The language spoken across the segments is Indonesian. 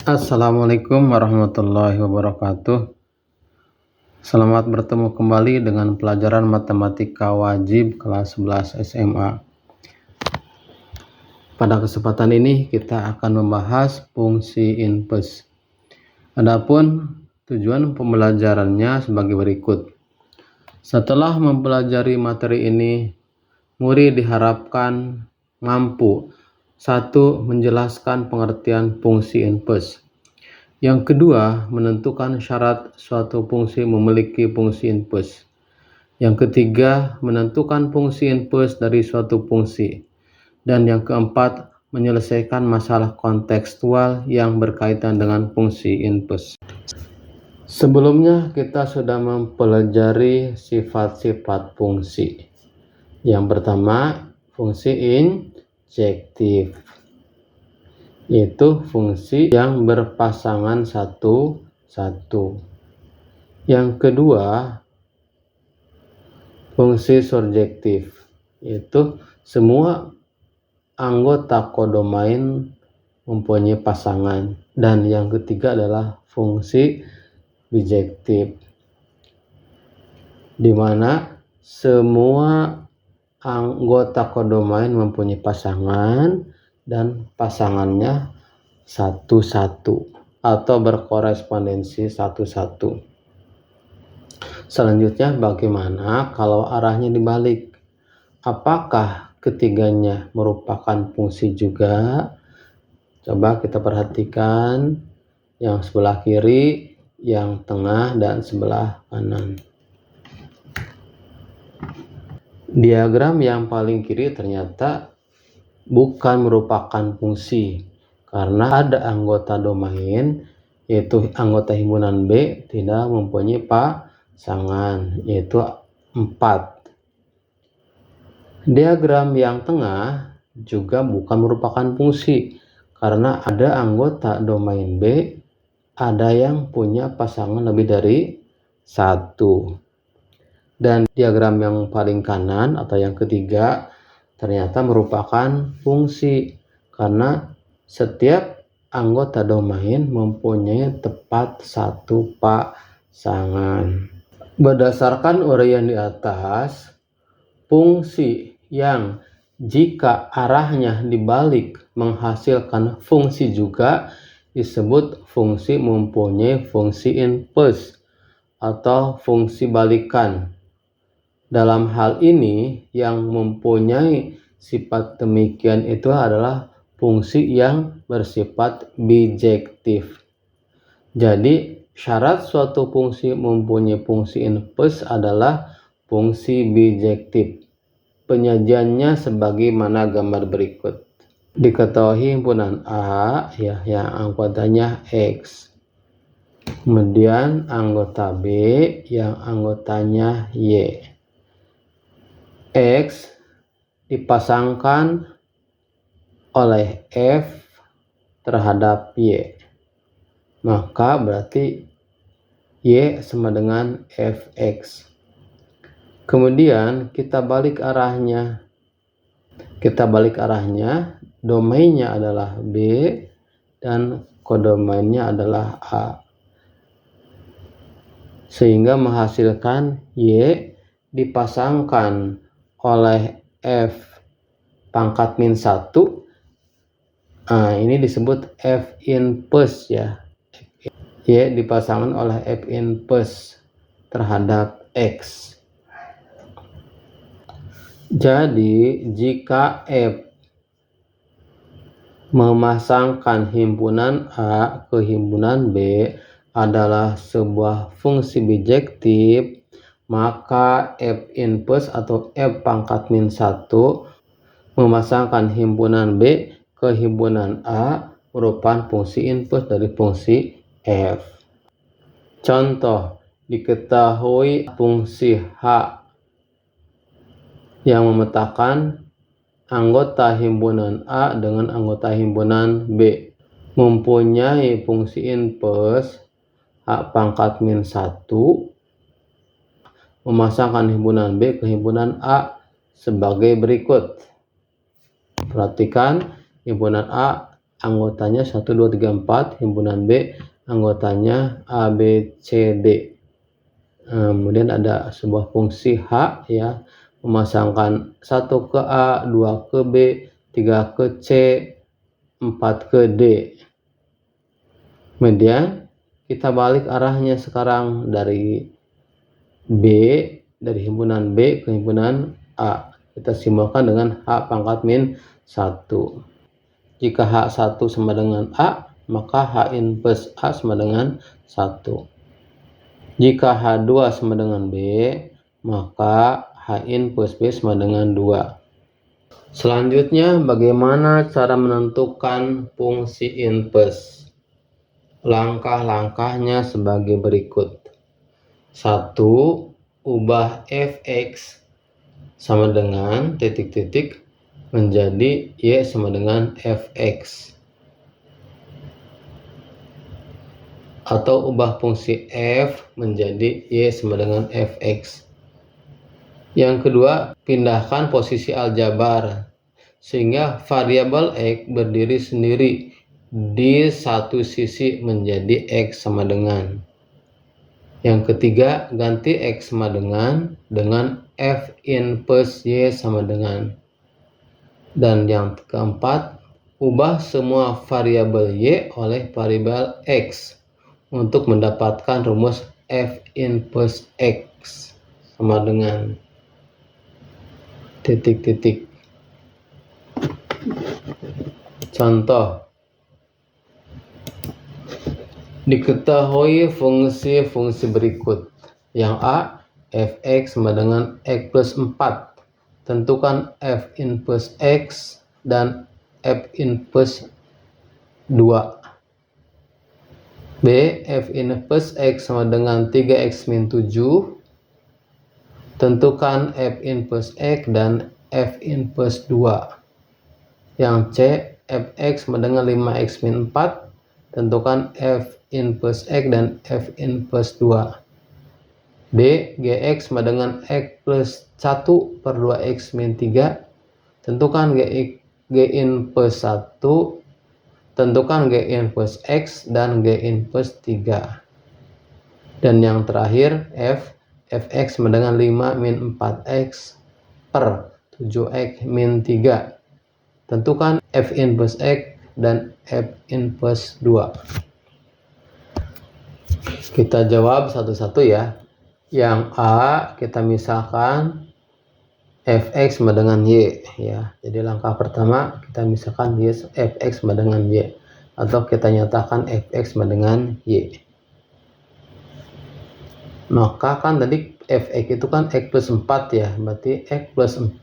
Assalamualaikum warahmatullahi wabarakatuh. Selamat bertemu kembali dengan pelajaran matematika wajib kelas 11 SMA. Pada kesempatan ini kita akan membahas fungsi input. Adapun tujuan pembelajarannya sebagai berikut. Setelah mempelajari materi ini, murid diharapkan mampu 1. Menjelaskan pengertian fungsi input. Yang kedua, menentukan syarat suatu fungsi memiliki fungsi input. Yang ketiga, menentukan fungsi input dari suatu fungsi. Dan yang keempat, menyelesaikan masalah kontekstual yang berkaitan dengan fungsi input. Sebelumnya kita sudah mempelajari sifat-sifat fungsi. Yang pertama, fungsi injektif, yaitu fungsi yang berpasangan satu-satu. Yang kedua, fungsi surjektif, yaitu semua anggota kodomain mempunyai pasangan. Dan yang ketiga adalah fungsi bijektif, di mana semua anggota kodomain mempunyai pasangan dan pasangannya satu-satu atau berkorespondensi satu-satu. Selanjutnya, bagaimana kalau arahnya dibalik? Apakah ketiganya merupakan fungsi juga? Coba kita perhatikan yang sebelah kiri, yang tengah, dan sebelah kanan. Diagram yang paling kiri ternyata bukan merupakan fungsi karena ada anggota domain, yaitu anggota himpunan B, tidak mempunyai pasangan, yaitu 4. Diagram yang tengah juga bukan merupakan fungsi karena ada anggota domain B, ada yang punya pasangan lebih dari 1. Dan diagram yang paling kanan atau yang ketiga ternyata merupakan fungsi karena setiap anggota domain mempunyai tepat satu pasangan. Berdasarkan uraian di atas, fungsi yang jika arahnya dibalik menghasilkan fungsi juga disebut fungsi mempunyai fungsi inverse atau fungsi balikan. Dalam hal ini, yang mempunyai sifat demikian itu adalah fungsi yang bersifat bijektif. Jadi, syarat suatu fungsi mempunyai fungsi inverse adalah fungsi bijektif. Penyajiannya sebagaimana gambar berikut. Diketahui himpunan A yang anggotanya X. Kemudian anggota B yang anggotanya Y. X dipasangkan oleh F terhadap Y, maka berarti Y sama dengan Fx. Kemudian kita balik arahnya, domainnya adalah B dan kodomainnya adalah A, sehingga menghasilkan Y dipasangkan oleh F pangkat min 1. Ini disebut F inverse ya. Y dipasangkan oleh F inverse terhadap X. Jadi jika F memasangkan himpunan A ke himpunan B adalah sebuah fungsi bijektif, maka F inverse atau F pangkat min 1 memasangkan himpunan B ke himpunan A merupakan fungsi inverse dari fungsi F. Contoh, diketahui fungsi H yang memetakan anggota himpunan A dengan anggota himpunan B mempunyai fungsi inverse H pangkat min 1 memasangkan himpunan B ke himpunan A sebagai berikut. Perhatikan, himpunan A anggotanya 1, 2, 3, 4. Himpunan B anggotanya A, B, C, D. Kemudian ada sebuah fungsi H ya, memasangkan 1 ke A, 2 ke B, 3 ke C, 4 ke D. Kemudian kita balik arahnya sekarang dari B, dari himpunan B ke himpunan A. Kita simbolkan dengan H pangkat min 1. Jika H1 sama dengan A, maka H-in plus A sama dengan 1. Jika H2 sama dengan B, maka H-in plus B sama dengan 2. Selanjutnya, bagaimana cara menentukan fungsi in plus? Langkah-langkahnya sebagai berikut. 1. Ubah fx sama dengan titik-titik menjadi y sama dengan fx, atau ubah fungsi f menjadi y sama dengan fx. Yang kedua, pindahkan posisi aljabar sehingga variabel x berdiri sendiri di satu sisi menjadi x sama dengan. Yang ketiga, ganti x sama dengan f in plus y sama dengan. Dan yang keempat, ubah semua variabel y oleh variabel x untuk mendapatkan rumus f in plus x sama dengan titik-titik. Contoh, diketahui fungsi-fungsi berikut. Yang A, fx sama dengan x plus 4. Tentukan f in plus x dan f in plus 2. B, f in plus x sama dengan 3x min 7. Tentukan f in plus x dan f in plus 2. Yang C, fx sama dengan 5x min 4. Tentukan f in plus x dan f in plus 2. D, gx sama dengan x plus 1 per 2x min 3. Tentukan g in plus 1. Tentukan g in plus x dan g in plus 3. Dan yang terakhir, fx sama dengan 5 min 4x per 7x min 3. Tentukan f in plus x dan f in plus 2. Kita jawab satu-satu ya. Yang A kita misalkan fx sama dengan y ya. Jadi langkah pertama kita misalkan fx sama dengan y, atau kita nyatakan fx sama dengan y. Maka kan tadi fx itu kan x plus 4 ya, berarti x plus 4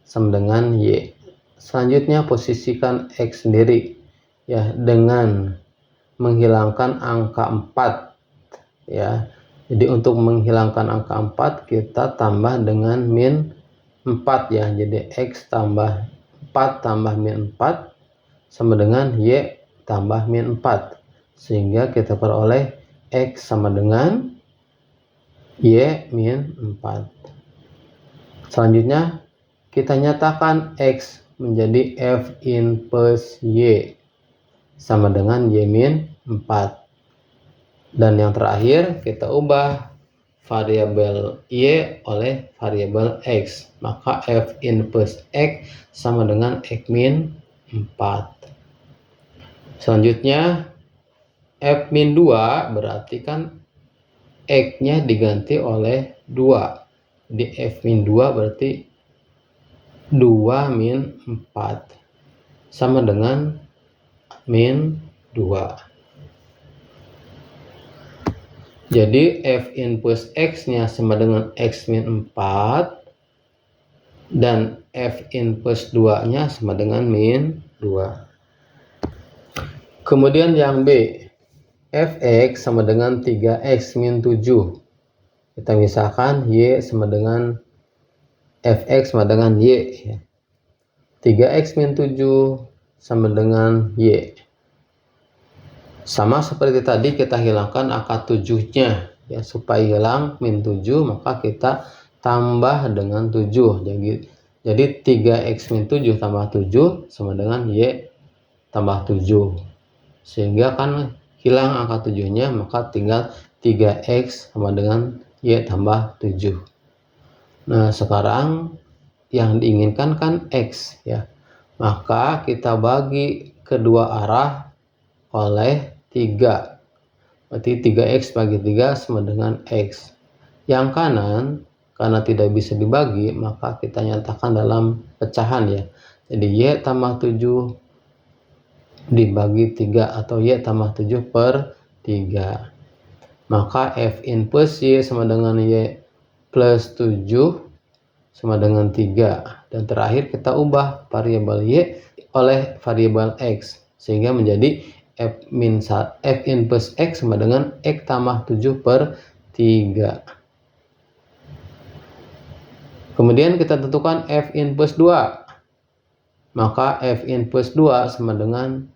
sama dengan y. Selanjutnya posisikan x sendiri ya dengan menghilangkan angka 4 ya. Jadi untuk menghilangkan angka 4 kita tambah dengan min 4 ya. Jadi x tambah 4 tambah min 4 sama dengan y tambah min 4. Sehingga kita peroleh x sama dengan y min 4. Selanjutnya kita nyatakan x menjadi f in plus y sama dengan y min 4. Dan yang terakhir kita ubah variabel y oleh variabel x. Maka f in plus x sama dengan x min 4. Selanjutnya f min 2 berarti kan x nya diganti oleh 2. Jadi f min 2 berarti 2 min 4 sama dengan min 2. Jadi f in plus x nya sama dengan x min 4 dan f in plus 2 nya sama dengan min 2. Kemudian yang B, fx sama dengan 3x min 7. Kita misalkan y sama dengan fx sama dengan y. 3x min 7 sama dengan y. Sama seperti tadi kita hilangkan angka 7-nya ya, supaya hilang min 7 maka kita tambah dengan 7. Jadi 3x min 7 tambah 7 sama dengan y tambah 7. Sehingga kan hilang angka 7-nya, maka tinggal 3x sama dengan y tambah 7. Nah, sekarang yang diinginkan kan x ya. Maka kita bagi kedua arah oleh 3. Berarti 3x bagi 3 sama dengan x. Yang kanan karena tidak bisa dibagi, maka kita nyatakan dalam pecahan ya. Jadi y tambah 7 dibagi 3 atau y tambah 7 per 3. Maka f in plus y sama dengan y plus 7 sama dengan 3. Dan terakhir kita ubah variabel y oleh variabel x. Sehingga menjadi f in plus x sama dengan x tambah 7 per 3. Kemudian kita tentukan f in plus 2. Maka f in plus 2 sama dengan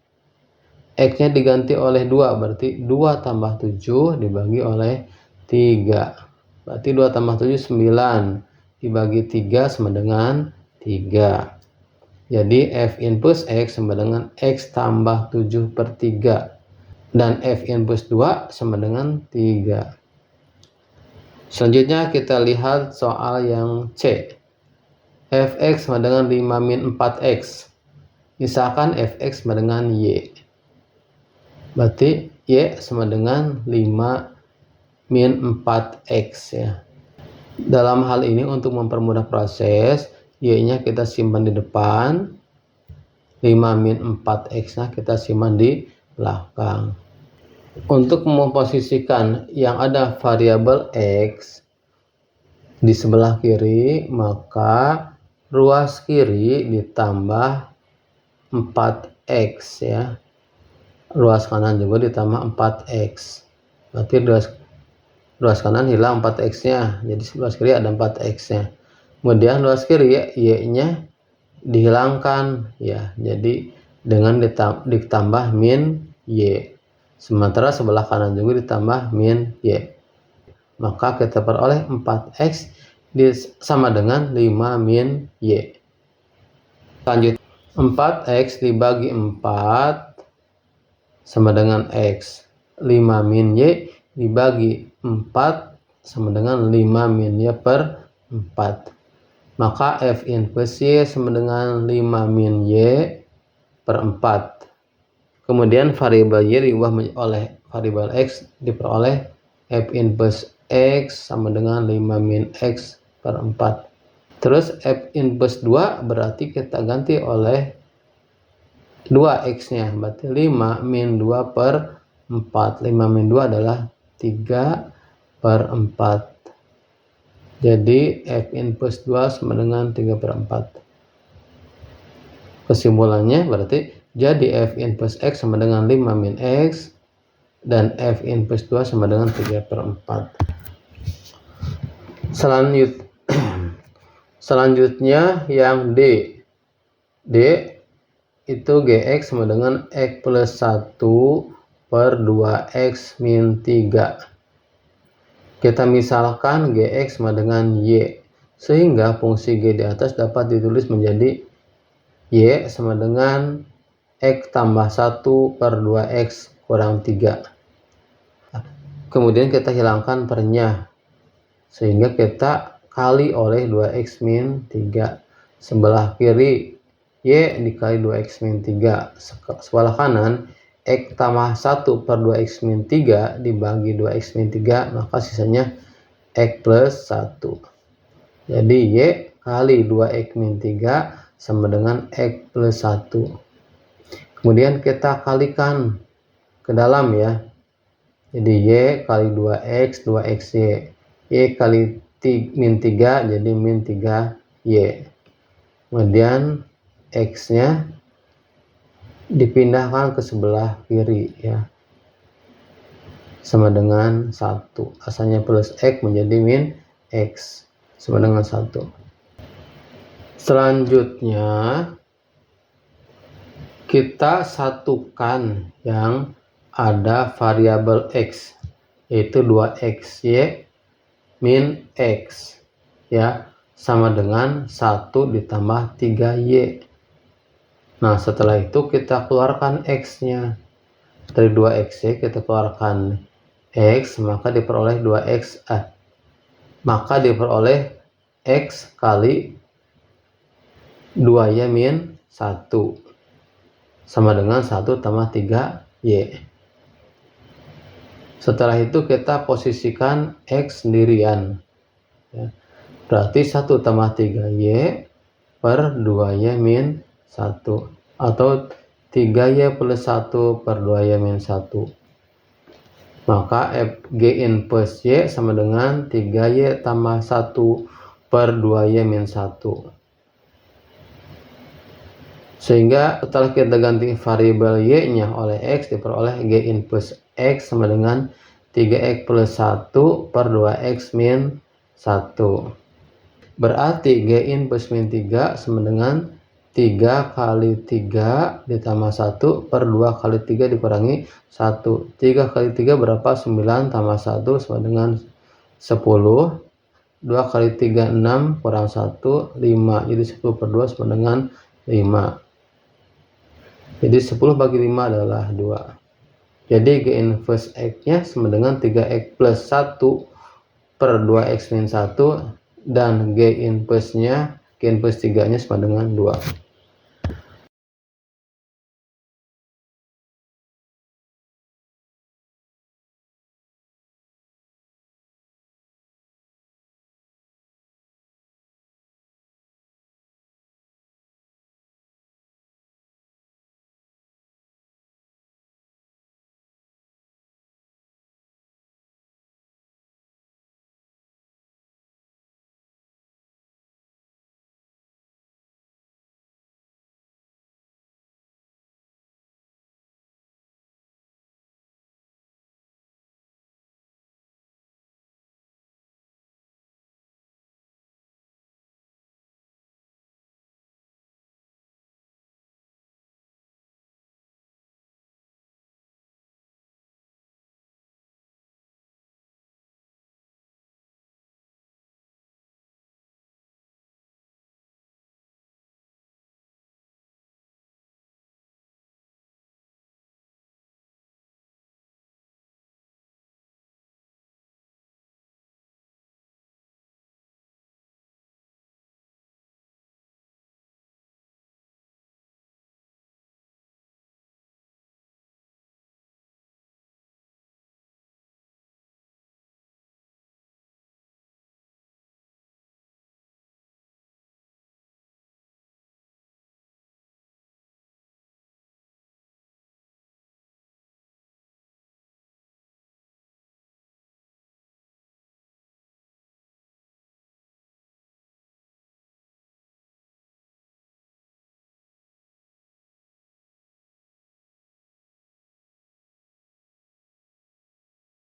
x-nya diganti oleh 2. Berarti 2 tambah 7 dibagi oleh 3. Berarti 2 tambah 7 9. Dibagi 3 sama dengan 3. Jadi f in plus x sama dengan x tambah 7 per 3. Dan f in plus 2 sama dengan 3. Selanjutnya kita lihat soal yang C. Fx sama dengan 5 min 4x. Misalkan fx sama dengan y. Berarti y sama dengan 5 min 4x ya. Dalam hal ini untuk mempermudah proses, y-nya kita simpan di depan, 5 min 4x-nya kita simpan di belakang. Untuk memposisikan yang ada variabel x di sebelah kiri, maka ruas kiri ditambah 4x ya. Ruas kanan juga ditambah 4x. Berarti ruas kanan hilang 4x-nya. Jadi ruas kiri ada 4x-nya. Kemudian ruas kiri y-nya dihilangkan ya. Jadi dengan ditambah min y. Sementara sebelah kanan juga ditambah min y. Maka kita peroleh 4x sama dengan 5 min y. Lanjut, 4x dibagi 4 sama dengan x. 5 min y dibagi 4 sama dengan 5 min y per 4. Maka f in plus y sama dengan 5 min y per 4. Kemudian variabel y diubah oleh variabel x, diperoleh f in plus x sama dengan 5 min x per 4. Terus f in plus 2 berarti kita ganti oleh 2x-nya. Berarti 5 min 2 per 4. 5 min 2 adalah 3 per 4. Jadi f in plus 2 sama dengan 3 per 4. Kesimpulannya berarti jadi f in plus x sama dengan 5 min x dan f in plus 2 sama dengan 3 per 4. Selanjutnya yang D. D itu gx sama dengan x plus 1 per 2x min 3. Kita misalkan gx sama dengan y. Sehingga fungsi g di atas dapat ditulis menjadi y sama dengan x tambah 1 per 2x kurang 3. Kemudian kita hilangkan pernya. Sehingga kita kali oleh 2x min 3. Sebelah kiri y dikali 2x min 3. Sebelah kanan x tambah 1 per 2x min 3 dibagi 2x min 3. Maka sisanya x plus 1. Jadi y kali 2x min 3 sama dengan x plus 1. Kemudian kita kalikan ke dalam ya. Jadi y kali 2x, 2xy. Y kali min 3 jadi min 3y. Kemudian x-nya dipindahkan ke sebelah kiri ya. Sama dengan 1. Asalnya plus x menjadi min x. Sama dengan 1. Selanjutnya kita satukan yang ada variabel x, yaitu 2xy min x ya, sama dengan 1 ditambah 3y. Nah, setelah itu kita keluarkan X-nya. Dari 2X kita keluarkan X, maka diperoleh 2X. Maka diperoleh X kali 2Y min 1. Sama dengan 1 tambah 3Y. Setelah itu kita posisikan X sendirian. Ya. Berarti 1 tambah 3Y per 2Y min 1. Atau 3Y plus 1 per 2Y min 1. Maka G in plus Y sama dengan 3Y tambah 1 per 2Y min 1. Sehingga setelah kita ganti variabel Y-nya oleh X, diperoleh G in plus X sama dengan 3X plus 1 per 2X min 1. Berarti G in plus min 3 sama dengan 3 kali 3 ditambah 1 per 2 kali 3 dikurangi 1. 3 kali 3 berapa? 9 tambah 1 sama dengan 10. 2 kali 3 6 kurang 1 5. Jadi 10 per 2 sama dengan 5. Jadi 10 bagi 5 adalah 2. Jadi G inverse X-nya sama dengan 3X plus 1 per 2X min 1. Dan G inverse 3-nya sama dengan 2.